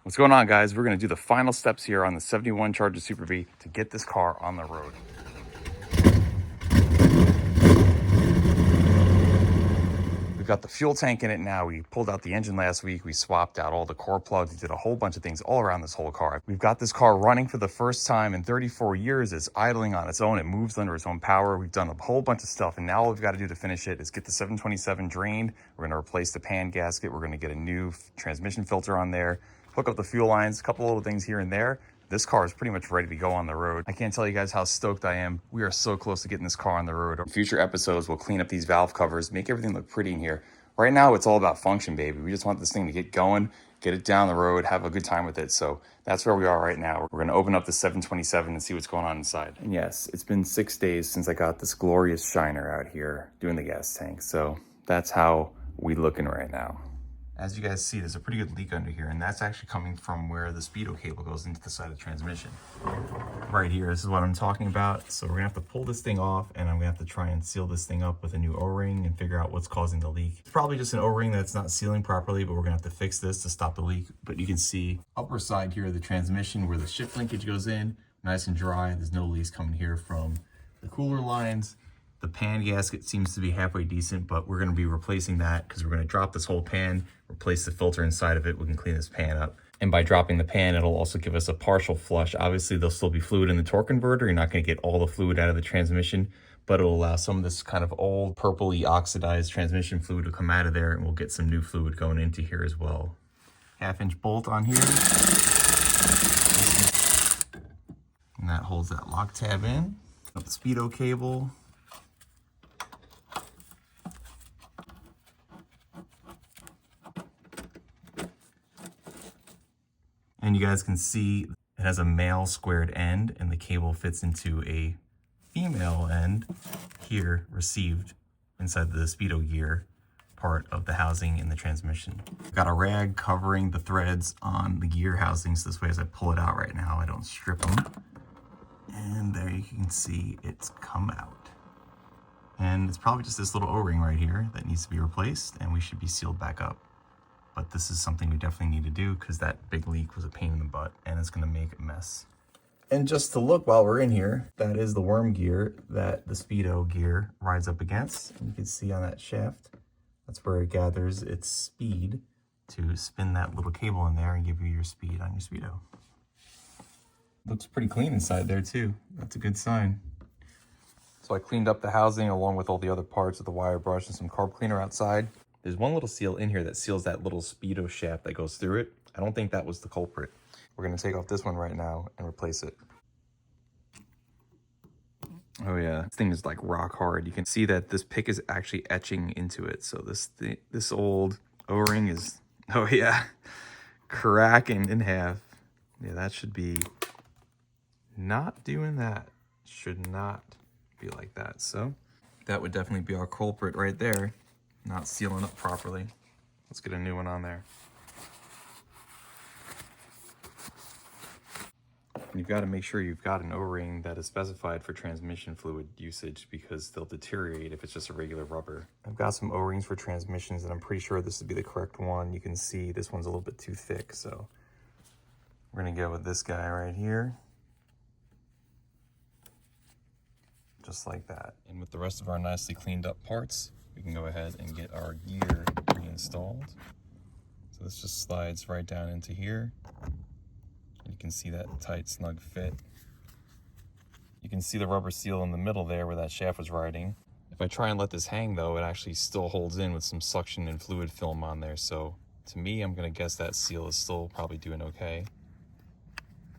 What's going on, guys? We're going to do the final steps here on the 71 Charger Super V to get this car on the road. We've got the fuel tank in it now. We pulled out the engine last week. We swapped out all the core plugs. We did a whole bunch of things all around this whole car. We've got this car running for the first time in 34 years. It's idling on its own. It moves under its own power. We've done a whole bunch of stuff, and now all we've got to do to finish it is get the 727 drained. We're going to replace the pan gasket. We're going to get a new transmission filter on there, hook up the fuel lines, a couple little things here and there. This car is pretty much ready to go on the road. I can't tell you guys how stoked I am. We are so close to getting this car on the road. In future episodes, we'll clean up these valve covers, make everything look pretty in here. Right now, it's all about function, baby. We just want this thing to get going, get it down the road, have a good time with it. So that's where we are right now. We're gonna open up the 727 and see what's going on inside. And yes, it's been 6 days since I got this glorious shiner out here doing the gas tank. So that's how we looking right now. As you guys see, there's a pretty good leak under here, and that's actually coming from where the Speedo cable goes into the side of the transmission. Right here, this is what I'm talking about. So we're gonna have to pull this thing off, and I'm gonna have to try and seal this thing up with a new O-ring and figure out what's causing the leak. It's probably just an O-ring that's not sealing properly, but we're gonna have to fix this to stop the leak. But you can see upper side here of the transmission where the shift linkage goes in, nice and dry. There's no leaks coming here from the cooler lines. The pan gasket seems to be halfway decent, but we're going to be replacing that because we're going to drop this whole pan, replace the filter inside of it. We can clean this pan up. And by dropping the pan, it'll also give us a partial flush. Obviously, there'll still be fluid in the torque converter. You're not going to get all the fluid out of the transmission, but it'll allow some of this kind of old purpley oxidized transmission fluid to come out of there, and we'll get some new fluid going into here as well. 1/2-inch bolt on here. And that holds that lock tab in. Up the Speedo cable. And you guys can see it has a male squared end, and the cable fits into a female end here, received inside the Speedo gear part of the housing in the transmission. I've got a rag covering the threads on the gear housings. This way, as I pull it out right now, I don't strip them. And there you can see it's come out. And it's probably just this little O-ring right here that needs to be replaced, and we should be sealed back up. But this is something we definitely need to do because that big leak was a pain in the butt, and it's gonna make a mess. And just to look while we're in here, that is the worm gear that the Speedo gear rides up against. And you can see on that shaft, that's where it gathers its speed to spin that little cable in there and give you your speed on your Speedo. Looks pretty clean inside there too. That's a good sign. So I cleaned up the housing along with all the other parts with the wire brush and some carb cleaner outside. There's one little seal in here that seals that little Speedo shaft that goes through it. I don't think that was the culprit. We're gonna take off this one right now and replace it. Oh yeah, this thing is like rock hard. You can see that this pick is actually etching into it. So this old O-ring is, oh yeah, cracking in half. Yeah, that should be not doing that. Should not be like that. So that would definitely be our culprit right there. Not sealing up properly. Let's get a new one on there. You've got to make sure you've got an O-ring that is specified for transmission fluid usage because they'll deteriorate if it's just a regular rubber. I've got some O-rings for transmissions and I'm pretty sure this would be the correct one. You can see this one's a little bit too thick, so we're gonna go with this guy right here. Just like that. And with the rest of our nicely cleaned up parts, we can go ahead and get our gear reinstalled. So this just slides right down into here. You can see that tight, snug fit. You can see the rubber seal in the middle there where that shaft was riding. If I try and let this hang though, it actually still holds in with some suction and fluid film on there. So to me, I'm gonna guess that seal is still probably doing okay.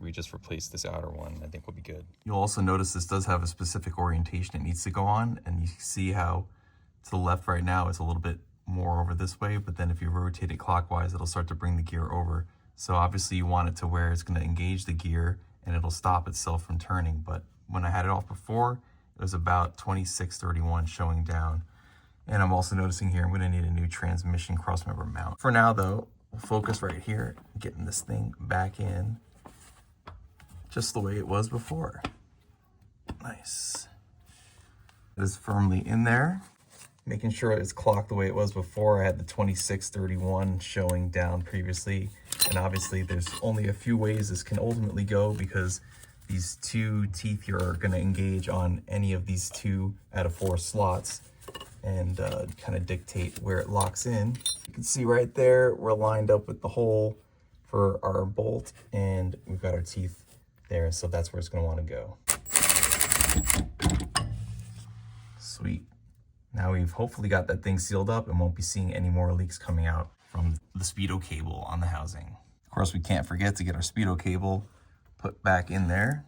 We just replace this outer one, I think we'll be good. You'll also notice this does have a specific orientation it needs to go on, and you see how to the left right now it's a little bit more over this way, but then if you rotate it clockwise, it'll start to bring the gear over. So obviously you want it to where it's gonna engage the gear and it'll stop itself from turning. But when I had it off before, it was about 2631 showing down. And I'm also noticing here, I'm gonna need a new transmission crossmember mount. For now though, we'll focus right here, getting this thing back in just the way it was before. Nice. It is firmly in there. making sure it's clocked the way it was before. I had the 2631 showing down previously, and obviously there's only a few ways this can ultimately go because these two teeth here are going to engage on any of these 2 out of 4 slots and kind of dictate where it locks in. You can see right there we're lined up with the hole for our bolt, and we've got our teeth there, so that's where it's going to want to go. Sweet. Now we've hopefully got that thing sealed up and won't be seeing any more leaks coming out from the Speedo cable on the housing. Of course, we can't forget to get our Speedo cable put back in there,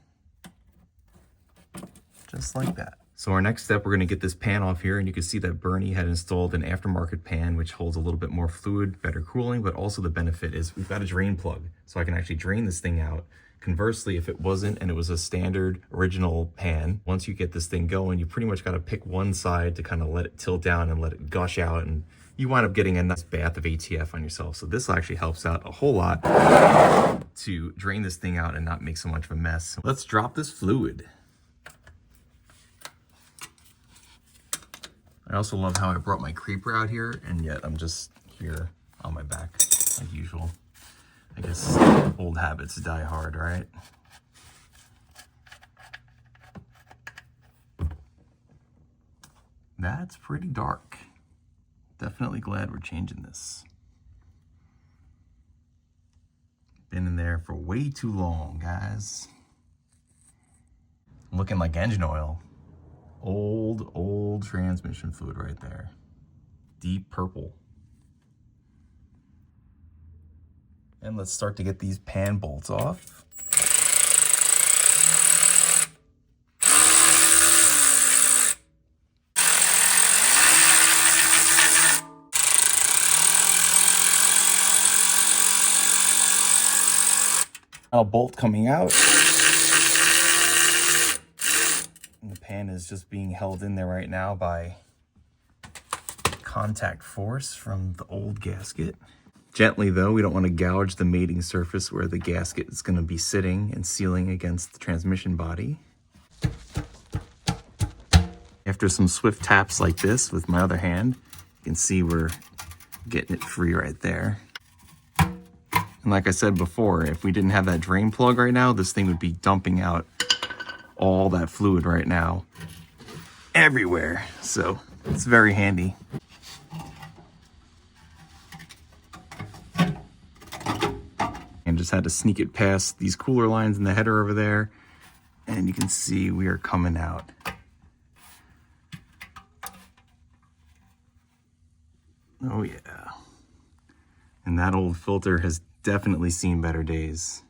just like that. So our next step, we're going to get this pan off here, and you can see that Bernie had installed an aftermarket pan which holds a little bit more fluid, better cooling, but also the benefit is we've got a drain plug, so I can actually drain this thing out. Conversely, if it wasn't and it was a standard original pan, once you get this thing going, you pretty much got to pick one side to kind of let it tilt down and let it gush out, and you wind up getting a nice bath of ATF on yourself. So this actually helps out a whole lot to drain this thing out and not make so much of a mess. Let's drop this fluid. I also love how I brought my creeper out here, and yet I'm just here on my back like usual. I guess old habits die hard, right? That's pretty dark. Definitely glad we're changing this. Been in there for way too long, guys. Looking like engine oil. Old transmission fluid right there. Deep purple. And let's start to get these pan bolts off. A bolt coming out. And the pan is just being held in there right now by contact force from the old gasket. Gently though, we don't want to gouge the mating surface where the gasket is going to be sitting and sealing against the transmission body. After some swift taps like this with my other hand, you can see we're getting it free right there. And like I said before, if we didn't have that drain plug right now, this thing would be dumping out all that fluid right now everywhere. So it's very handy. And just had to sneak it past these cooler lines in the header over there. And you can see we are coming out. Oh yeah. And that old filter has definitely seen better days.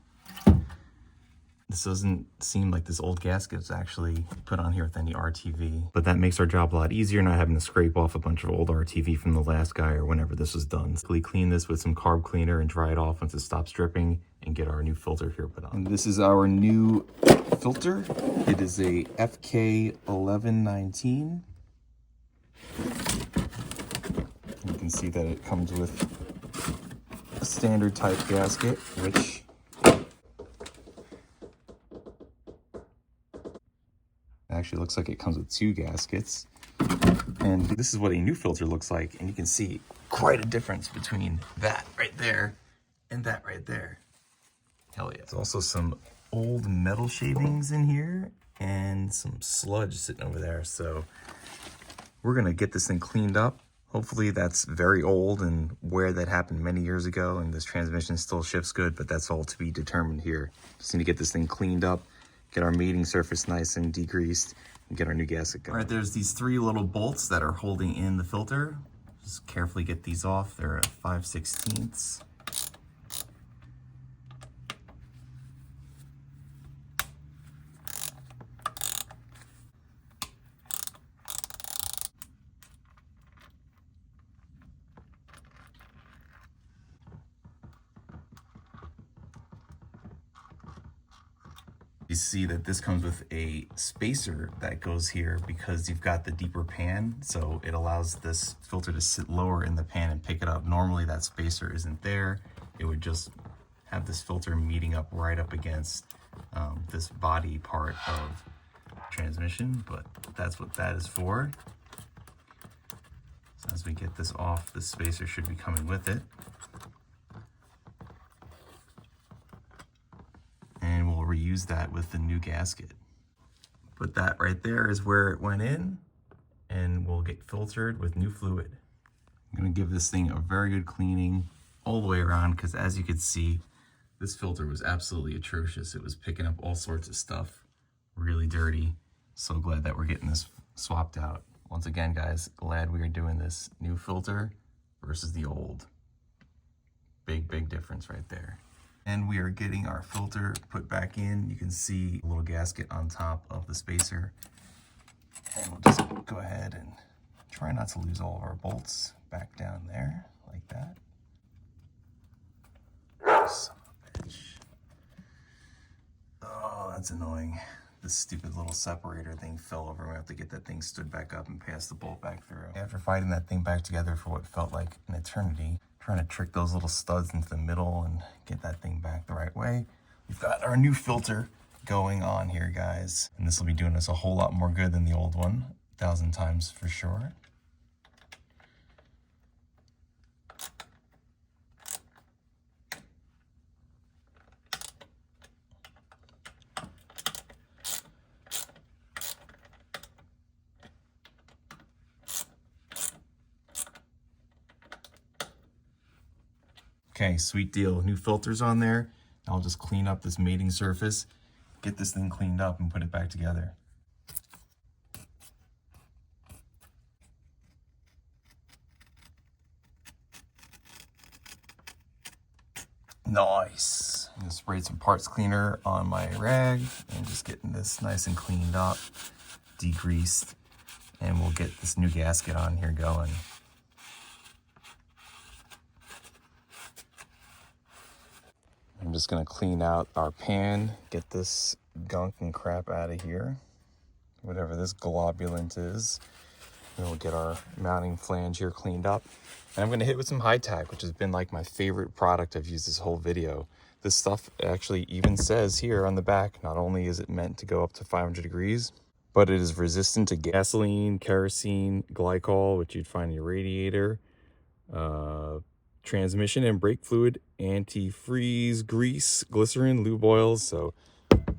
This doesn't seem like this old gasket is actually put on here with any RTV, but that makes our job a lot easier, not having to scrape off a bunch of old RTV from the last guy or whenever this was done. Quickly clean this with some carb cleaner and dry it off once it stops dripping and get our new filter here put on. And this is our new filter. It is a FK1119. You can see that it comes with a standard type gasket, which actually looks like it comes with 2 gaskets. And this is what a new filter looks like, and you can see quite a difference between that right there and that right there. Hell yeah. There's also some old metal shavings in here and some sludge sitting over there. So we're gonna get this thing cleaned up. Hopefully that's very old and where that happened many years ago, and this transmission still shifts good, but that's all to be determined here. Just need to get this thing cleaned up, get our mating surface nice and degreased, and get our new gasket going. All right, there's these 3 little bolts that are holding in the filter. Just carefully get these off. They're at 5/16. You see that this comes with a spacer that goes here because you've got the deeper pan, so it allows this filter to sit lower in the pan and pick it up. Normally that spacer isn't there. It would just have this filter meeting up right up against this body part of transmission, but that's what that is for. we get this off, the spacer should be coming with it. And we'll reuse that with the new gasket. But that right there is where it went in, and will get filtered with new fluid. I'm gonna give this thing a very good cleaning all the way around, because as you can see, this filter was absolutely atrocious. It was picking up all sorts of stuff, really dirty. So glad that we're getting this swapped out. Once again, guys, glad we are doing this new filter versus the old. Big, big difference right there. And we are getting our filter put back in. You can see a little gasket on top of the spacer. And we'll just go ahead and try not to lose all of our bolts back down there like that. Son of a bitch. Oh, that's annoying. This stupid little separator thing fell over. We have to get that thing stood back up and pass the bolt back through. After fighting that thing back together for what felt like an eternity, trying to trick those little studs into the middle and get that thing back the right way, we've got our new filter going on here, guys. And this will be doing us a whole lot more good than the old one, 1,000 times for sure. Okay, sweet deal. New filters on there. I'll just clean up this mating surface, get this thing cleaned up, and put it back together. Nice. I'm gonna spray some parts cleaner on my rag and just getting this nice and cleaned up, degreased, and we'll get this new gasket on here going. I'm just gonna clean out our pan, get this gunk and crap out of here, whatever this globulant is. And we'll get our mounting flange here cleaned up. And I'm gonna hit with some high tack, which has been like my favorite product I've used this whole video. This stuff actually even says here on the back, not only is it meant to go up to 500 degrees, but it is resistant to gasoline, kerosene, glycol, which you'd find in your radiator, transmission and brake fluid, antifreeze, grease, glycerin, lube oils. So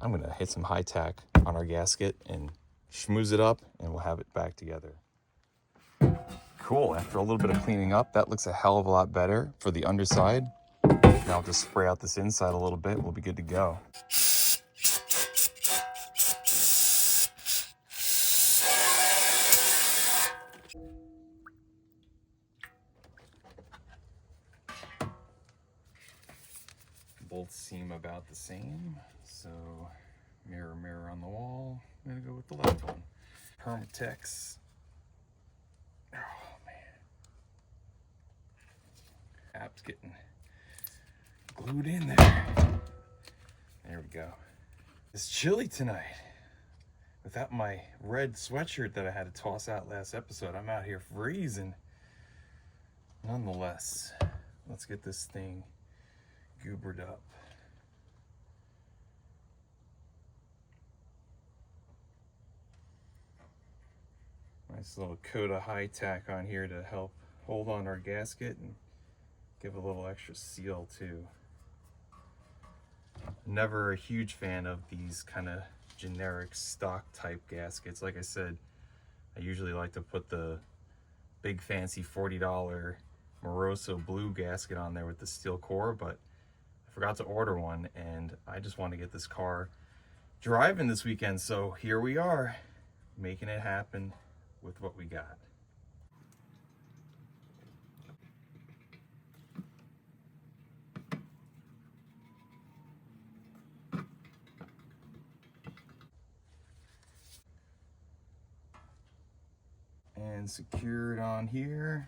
I'm gonna hit some high tack on our gasket and schmooze it up, and we'll have it back together. Cool, after a little bit of cleaning up, that looks a hell of a lot better for the underside. Now I'll just spray out this inside a little bit, we'll be good to go. Bolts seem about the same, so mirror, mirror on the wall. I'm gonna go with the left one. Permatex. Oh man, app's getting glued in there. There we go. It's chilly tonight. Without my red sweatshirt that I had to toss out last episode, I'm out here freezing. Nonetheless, let's get this thing goobered up. Nice little coat of high tack on here to help hold on our gasket and give a little extra seal too. Never a huge fan of these kind of generic stock type gaskets. Like I said, I usually like to put the big fancy $40 Moroso blue gasket on there with the steel core, but I forgot to order one, and I just want to get this car driving this weekend, so here we are, making it happen with what we got. And secured on here.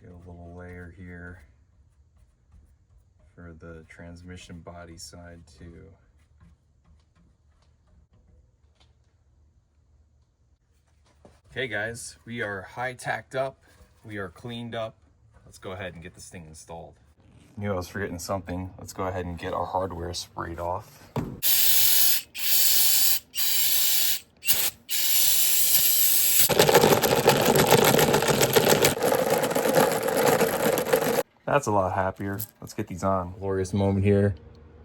Get a little layer here for the transmission body side too. Okay guys, we are high tacked up, we are cleaned up. Let's go ahead and get this thing installed. Knew I was forgetting something. Let's go ahead and get our hardware sprayed off. That's a lot happier. Let's get these on. Glorious moment here.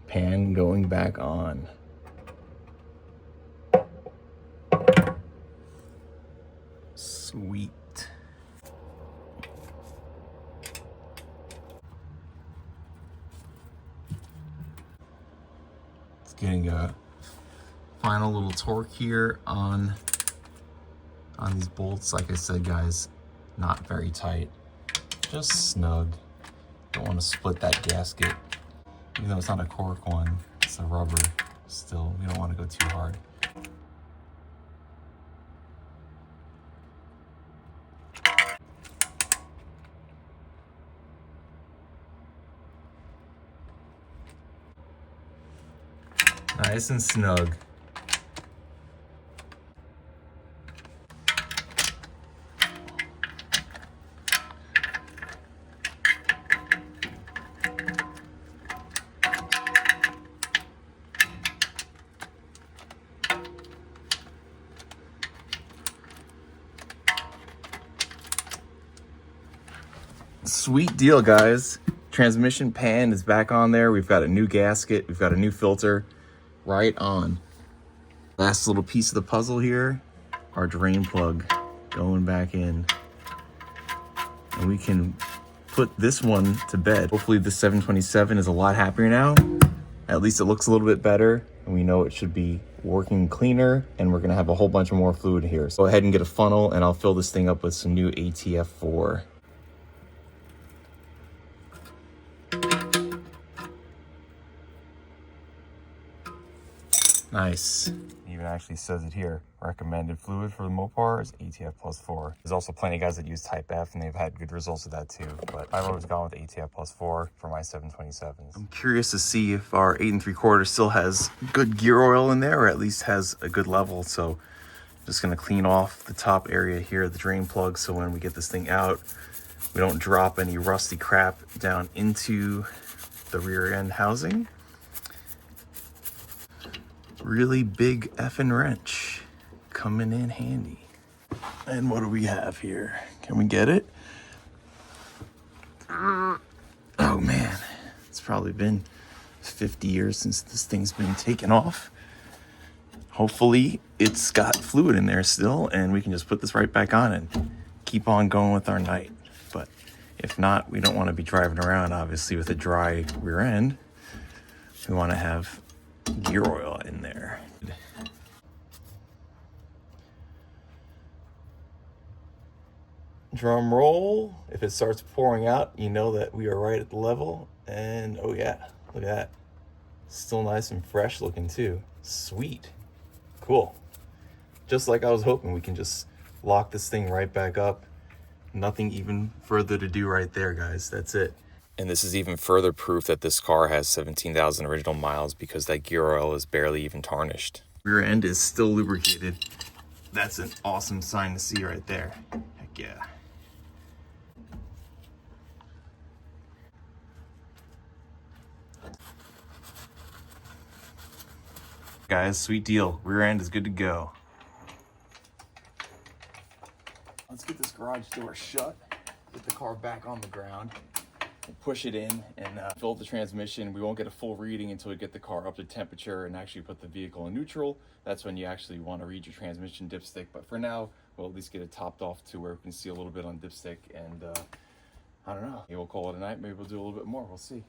Pan going back on. Sweet. It's getting a final little torque here on these bolts. Like I said, guys, not very tight, just snug. Don't want to split that gasket. Even though it's not a cork one, it's a rubber. Still, we don't want to go too hard. Nice and snug. Sweet deal, guys. Transmission pan is back on there. We've got a new gasket. We've got a new filter. Right on. Last little piece of the puzzle here, our drain plug going back in. And we can put this one to bed. Hopefully the 727 is a lot happier now. At least it looks a little bit better. And we know it should be working cleaner, and we're gonna have a whole bunch of more fluid here. So go ahead and get a funnel and I'll fill this thing up with some new ATF4. Nice. It even actually says it here. Recommended fluid for the Mopar is ATF plus 4. There's also plenty of guys that use Type F and they've had good results with that too. But I've always gone with ATF plus 4 for my 727s. I'm curious to see if our 8 3/4 still has good gear oil in there, or at least has a good level. So just gonna clean off the top area here, the drain plug, so when we get this thing out, we don't drop any rusty crap down into the rear end housing. Really big effing wrench coming in handy. And what do we have here? Can we get it? Oh man, it's probably been 50 years since this thing's been taken off. Hopefully it's got fluid in there still and we can just put this right back on and keep on going with our night. But if not, we don't want to be driving around obviously with a dry rear end. We want to have gear oil in there. Drum roll. If it starts pouring out, you know that we are right at the level. And oh yeah, look at that. Still nice and fresh looking too. Sweet. Cool. Just like I was hoping, we can just lock this thing right back up. Nothing even further to do right there, guys. That's it. And this is even further proof that this car has 17,000 original miles, because that gear oil is barely even tarnished. Rear end is still lubricated. That's an awesome sign to see right there. Heck yeah. Guys, sweet deal. Rear end is good to go. Let's get this garage door shut. Get the car back on the ground. Push it in and fill the transmission. We won't get a full reading until we get the car up to temperature and actually put the vehicle in neutral. That's when you actually want to read your transmission dipstick. But for now, we'll at least get it topped off to where we can see a little bit on dipstick. And I don't know. Maybe we'll call it a night. Maybe we'll do a little bit more. We'll see.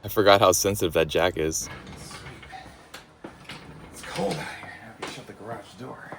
I forgot how sensitive that jack is. It's cold out here. I have to shut the garage door.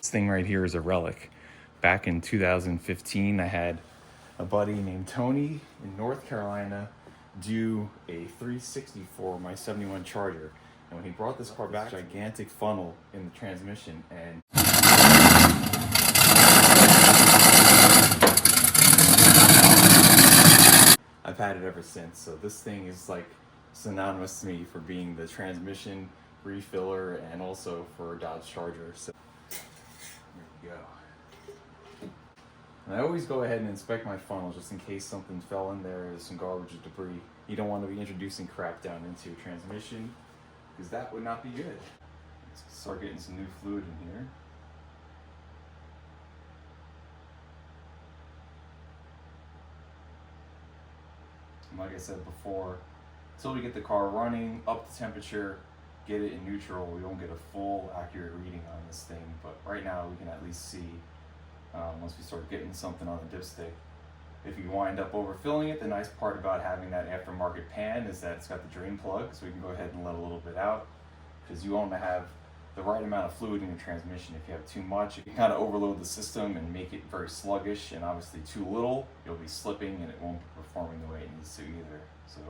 This thing right here is a relic. Back in 2015, I had a buddy named Tony in North Carolina do a 360 for my 71 Charger. And when he brought this car back, gigantic funnel in the transmission, and I've had it ever since. So this thing is like synonymous to me for being the transmission refiller and also for a Dodge Charger. So there we go. And I always go ahead and inspect my funnel just in case something fell in there, there's some garbage or debris. You don't want to be introducing crap down into your transmission because that would not be good. Let's start getting some new fluid in here. And like I said before, until we get the car running, up to temperature, get it in neutral, we won't get a full accurate reading on this thing. But right now we can at least see once we start getting something on the dipstick. If you wind up overfilling it, the nice part about having that aftermarket pan is that it's got the drain plug, so we can go ahead and let a little bit out, because you want to have the right amount of fluid in your transmission. If you have too much, it can kind of overload the system and make it very sluggish, and obviously too little, you'll be slipping and it won't be performing the way it needs to either. So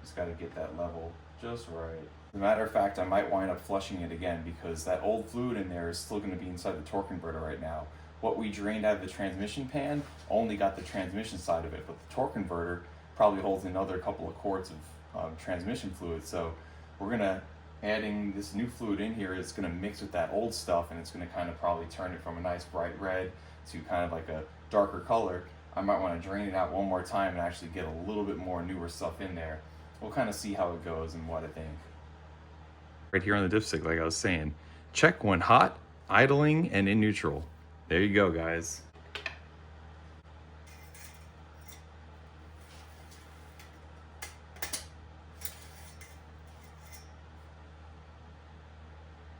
just got to get that level just right. As a matter of fact, I might wind up flushing it again because that old fluid in there is still going to be inside the torque converter right now. What we drained out of the transmission pan only got the transmission side of it, but the torque converter probably holds another couple of quarts of transmission fluid. So we're gonna adding this new fluid in here. It's gonna mix with that old stuff, and it's gonna kind of probably turn it from a nice bright red to kind of like a darker color. I might want to drain it out one more time and actually get a little bit more newer stuff in there. We'll kind of see how it goes and what I think. Right here on the dipstick, like I was saying, check when hot, idling, and in neutral. There you go, guys.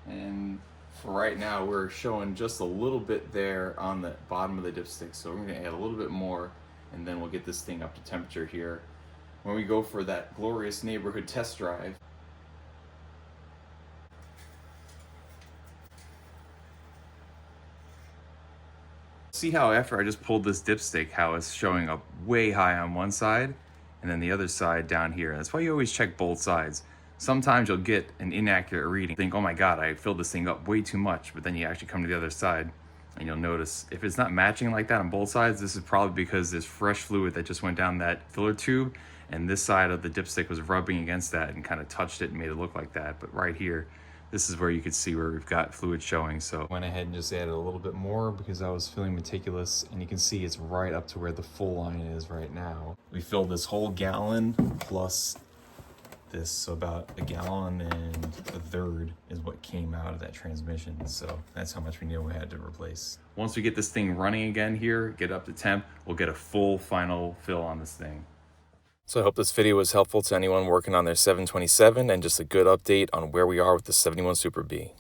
And for right now, we're showing just a little bit there on the bottom of the dipstick. So we're gonna add a little bit more, and then we'll get this thing up to temperature here. When we go for that glorious neighborhood test drive, see how after I just pulled this dipstick, how it's showing up way high on one side and then the other side down here. That's why you always check both sides. Sometimes you'll get an inaccurate reading. Think, oh my God, I filled this thing up way too much, but then you actually come to the other side and you'll notice if it's not matching like that on both sides, this is probably because there's fresh fluid that just went down that filler tube and this side of the dipstick was rubbing against that and kind of touched it and made it look like that. But right here, this is where you could see where we've got fluid showing. So I went ahead and just added a little bit more because I was feeling meticulous, and you can see it's right up to where the full line is right now. We filled this whole gallon plus this, so about a gallon and a third is what came out of that transmission. So that's how much we knew we had to replace. Once we get this thing running again here, get up to temp, we'll get a full final fill on this thing. So I hope this video was helpful to anyone working on their 727 and just a good update on where we are with the 71 Super B.